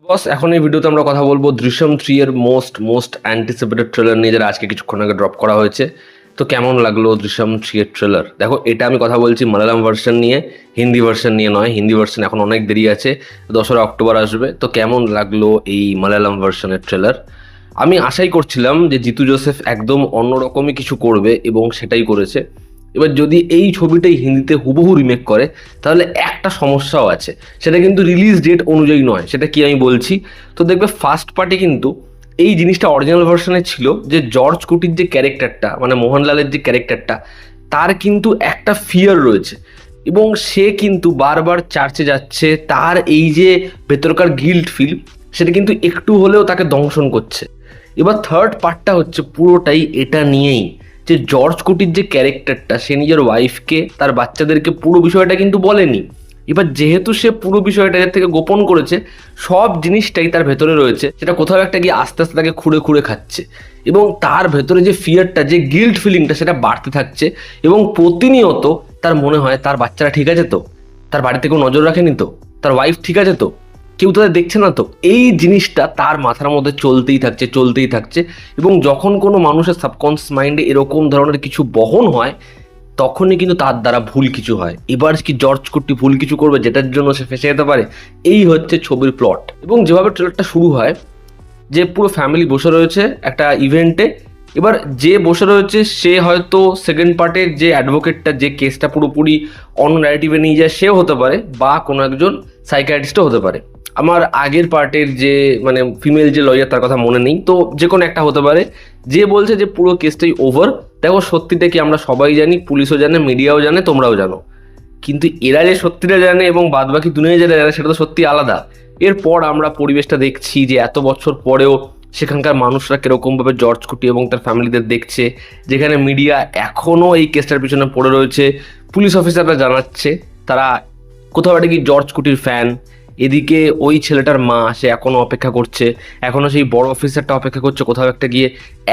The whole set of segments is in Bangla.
বস, এখন এই ভিডিওতে আমরা কথা বলবো দৃশ্যম 3 এর মোস্ট অ্যান্টিসিপেটেড ট্রেলার নিয়ে, যেটা আজকে কিছুক্ষণ আগে ড্রপ করা হয়েছে। তো কেমন লাগলো দৃশ্যম 3 এর ট্রেলার? দেখো, এটা আমি কথা বলছি মালায়ালাম ভার্সন নিয়ে, হিন্দি ভার্সন নিয়ে নয়। হিন্দি ভার্সন এখন অনেক দেরি আছে, 2রা অক্টোবর আসবে। তো কেমন লাগলো এই মালায়ালাম ভার্সনের ট্রেলার? আমি আশাই করছিলাম যে জিতু জোসেফ একদম অন্যরকমই কিছু করবে, এবং সেটাই করেছে। এবার যদি এই ছবিটাই হিন্দিতে হুবহু রিমেক করে, তাহলে একটা সমস্যাও আছে। সেটা কিন্তু রিলিজ ডেট অনুযায়ী নয়। সেটা কি আমি বলছি, তো দেখবে ফার্স্ট পার্টে কিন্তু এই জিনিসটা অরিজিনাল ভার্সনে ছিল, যে জর্জ কুটির যে ক্যারেক্টারটা, মানে মোহনলালের যে ক্যারেক্টারটা, তার কিন্তু একটা ফিয়ার রয়েছে, এবং সে কিন্তু বারবার চার্চে যাচ্ছে। তার এই যে ভেতরকার গিল্ট ফিল, সেটা কিন্তু একটু হলেও তাকে দংশন করছে। এবার থার্ড পার্টটা হচ্ছে পুরোটাই এটা নিয়েই, যে জর্জ কুটির যে ক্যারেক্টারটা, সে নিজের ওয়াইফকে, তার বাচ্চাদেরকে পুরো বিষয়টা কিন্তু বলেনি। এবার যেহেতু সে পুরো বিষয়টা এর থেকে গোপন করেছে, সব জিনিসটাই তার ভেতরে রয়েছে, সেটা কোথাও একটা গিয়ে আস্তে আস্তে তাকে খুঁড়ে খুঁড়ে খাচ্ছে। এবং তার ভেতরে যে ফিয়ারটা, যে গিল্ট ফিলিংটা, সেটা বাড়তে থাকছে। এবং প্রতিনিয়ত তার মনে হয় তার বাচ্চারা ঠিক আছে তো, তার বাড়িতে কেউ নজর রাখেনি তো, তার ওয়াইফ ঠিক আছে তো, কেউ তাদের দেখছে না তো। এই জিনিসটা তার মাথার মধ্যে চলতেই থাকছে। এবং যখন কোনো মানুষের সাবকনসিয়াস মাইন্ডে এরকম ধরনের কিছু বহন হয়, তখনই কিন্তু তার দ্বারা ভুল কিছু হয়। এবার কি জর্জ কুট্টি ভুল কিছু করবে যেটার জন্য সে ফেসে যেতে পারে? এই হচ্ছে ছবির প্লট। এবং যেভাবে ট্রেলারটা শুরু হয়, যে পুরো ফ্যামিলি বসে রয়েছে একটা ইভেন্টে। এবার যে বসে রয়েছে সে হয়তো সেকেন্ড পার্টের যে অ্যাডভোকেটটা, যে কেসটা পুরোপুরি অন্য ন্যারেটিভে নিয়ে যায়, সেও হতে পারে, বা কোনো একজন সাইকিয়াট্রিস্টও হতে পারে। আমার আগের পার্টের যে মানে ফিমেল যে লয়ার, তার কথা মনে নেই, তো যে কোনো একটা হতে পারে। যে বলছে যে পুরো কেসটাই ওভার। দেখো, সত্যিটা কি আমরা সবাই জানি, পুলিশও জানে, মিডিয়াও জানে, তোমরাও জানো। কিন্তু এরা যে সত্যিটা জানে এবং বাদবাকি দুনিয়া যেটা জানে, সেটা তো সত্যি আলাদা। এরপর আমরা পরিবেশটা দেখছি যে এত বছর পরেও সেখানকার মানুষরা কিরকমভাবে জর্জ কুটি এবং তার ফ্যামিলিদের দেখছে, যেখানে মিডিয়া এখনও এই কেসটার পিছনে পড়ে রয়েছে। পুলিশ অফিসাররা জানাচ্ছে তারা কোথাও একটা কি জর্জ কুটির ফ্যান। এদিকে ওই ছেলেটার মা, সে এখনও অপেক্ষা করছে, এখনও সেই বড় অফিসারটা অপেক্ষা করছে কোথাও একটা গিয়ে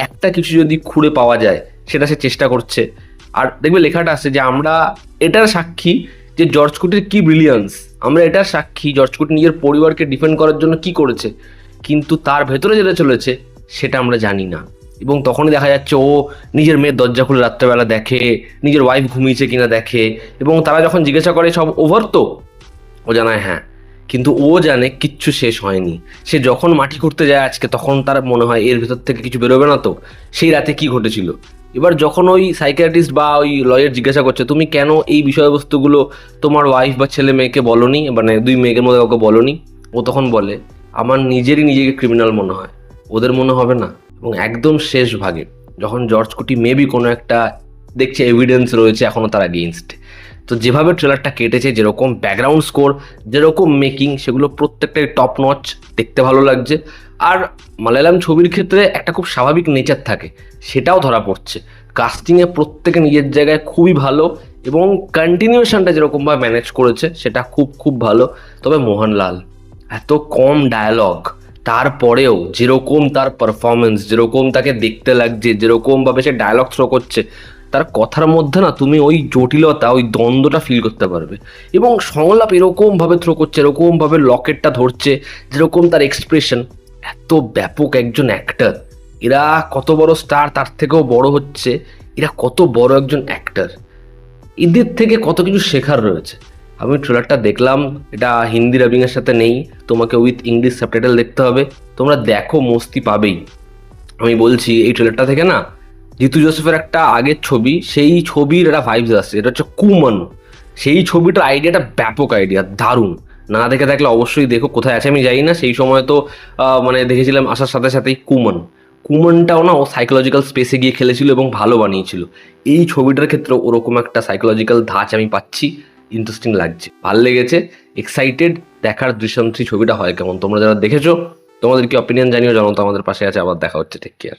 একটা কিছু যদি খুঁড়ে পাওয়া যায়, সেটা সে চেষ্টা করছে। আর দেখবে লেখাটা আছে যে আমরা এটার সাক্ষী যে জর্জ কুটির কি ব্রিলিয়ান্স, আমরা এটার সাক্ষী জর্জ কুটি নিজের পরিবারকে ডিফেন্ড করার জন্য কি করেছে, কিন্তু তার ভেতরে যেটা চলেছে সেটা আমরা জানি না। এবং তখনই দেখা যাচ্ছে ও নিজের মেয়ের দরজা খুলে রাত্রেবেলা দেখে, নিজের ওয়াইফ ঘুমিয়েছে কিনা দেখে। এবং তারা যখন জিজ্ঞাসা করে সব ওভার তো, ও জানায় হ্যাঁ। কিন্তু ও জানে কিচ্ছু শেষ হয়নি। সে যখন মাটি করতে যায় আজকে, তখন তার মনে হয় এর ভেতর থেকে কিছু বেরোবে না তো, সেই রাতে কি ঘটেছিল। এবার যখন ওই সাইকিয়াট্রিস্ট বা ওই লয়ার জিজ্ঞাসা করছে তুমি কেন এই বিষয়বস্তুগুলো তোমার ওয়াইফ বা ছেলে মেয়েকে বলনি, মানে 2 মেয়েকে মধ্যে কাউকে বলনি, ও তখন বলে আমার নিজেকে ক্রিমিনাল মনে হয়, ওদের মনে হবে না। এবং একদম শেষ ভাগে যখন জর্জ কুটি মেবি কোনো একটা দেখছে এভিডেন্স রয়েছে এখনো তার এগেইনস্টে, তো যেভাবে ট্রেলারটা কেটেছে, যেরকম ব্যাকগ্রাউন্ড স্কোর, যেরকম মেকিং, সেগুলো প্রত্যেকটাই টপ নচ, দেখতে ভালো লাগছে। আর মালায়ালাম ছবির ক্ষেত্রে একটা খুব স্বাভাবিক নেচার থাকে, সেটাও ধরা পড়ছে। কাস্টিংয়ে প্রত্যেকে নিজের জায়গায় খুবই ভালো, এবং কন্টিনিউশনটা যেরকমভাবে ম্যানেজ করেছে সেটা খুব ভালো। তবে মোহনলাল, এত কম ডায়ালগ, তারপরেও যেরকম তার পারফরমেন্স, যেরকম তাকে দেখতে লাগছে, যেরকমভাবে সে ডায়ালগ থ্রো করছে, তার কথার মধ্যে না তুমি ওই জটিলতা, ওই দ্বন্দ্বটা ফিল করতে পারবে। এবং সংলাপ এরকমভাবে থ্রো করছে, এরকমভাবে লকেটটা ধরছে, যেরকম তার এক্সপ্রেশন। এত ব্যাপক একজন অ্যাক্টর, এরা কত বড় স্টার, তার থেকেও বড় হচ্ছে এরা কত বড় একজন অ্যাক্টর। এদের থেকে কত কিছু শেখার রয়েছে। আমি ট্রেলারটা দেখলাম, এটা হিন্দি ডাবিংয়ের সাথে নেই, তোমাকে উইথ ইংলিশ সাবটাইটেল দেখতে হবে। তোমরা দেখো, মস্তি পাবেই। আমি বলছি এই ট্রেলারটা থেকে না, জিতু জোসেফের একটা আগের ছবি, সেই ছবির একটা ভাইবস আসছে। এটা হচ্ছে কুমন। সেই ছবিটার আইডিয়াটা ব্যাপক আইডিয়া, দারুণ। না দেখে থাকলে অবশ্যই দেখো। কোথায় আছে আমি জানি না, সেই সময় তো মানে দেখেছিলাম আসার সাথে সাথেই কুমন। কুমনটাও না ও সাইকোলজিক্যাল স্পেসে গিয়ে খেলেছিল এবং ভালো বানিয়েছিল। এই ছবিটার ক্ষেত্রে ওরকম একটা সাইকোলজিক্যাল ধাঁচ আমি পাচ্ছি। ইন্টারেস্টিং লাগছে, ভালো লেগেছে, এক্সাইটেড। দেখার দৃশ্যম 3 ছবিটা হয় কেমন। তোমরা যারা দেখেছো, তোমাদের কি অপিনিয়ন জানিও, জানো তো আমাদের পাশে আছে। আবার দেখা হচ্ছে, টেক কেয়ার।